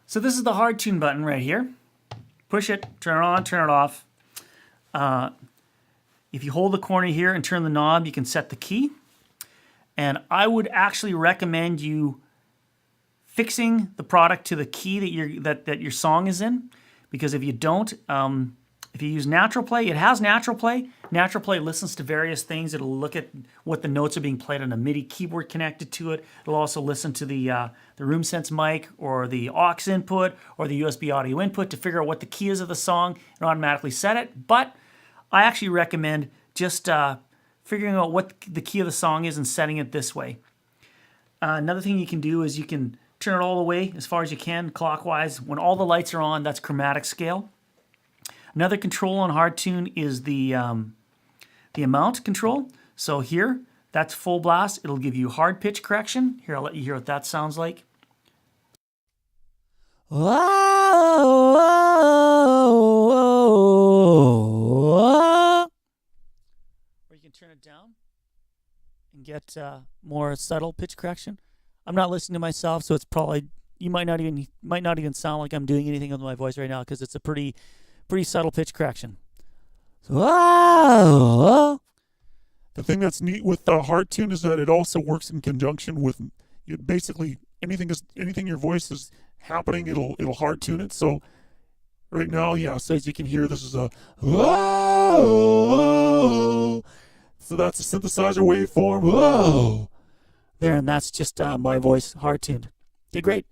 So this is the HardTune button right here. Push it, turn it on, turn it off. If you hold the corner here and turn the knob, you can set the key. And I would actually recommend you fixing the product to the key that your song is in, because if you don't, if you use natural play, it has natural play. Natural play listens to various things. It'll look at what the notes are being played on a MIDI keyboard connected to it. It'll also listen to the RoomSense mic or the aux input or the USB audio input to figure out what the key is of the song and automatically set it. But I actually recommend just figuring out what the key of the song is and setting it this way. Another thing you can do is you can turn it all the way as far as you can clockwise. When all the lights are on, that's chromatic scale. Another control on HardTune is the amount control. So here, that's full blast. It'll give you hard pitch correction. Here, I'll let you hear what that sounds like. Or you can turn it down and get more subtle pitch correction. I'm not listening to myself, so it's probably, you might not even sound like I'm doing anything with my voice right now, because it's a pretty subtle pitch correction. The thing that's neat with HardTune is that it also works in conjunction with basically anything your voice is happening, it'll HardTune it. So right now, yeah, so as you can hear, this is a so that's a synthesizer waveform. There, and that's just my voice HardTuned. Okay, great.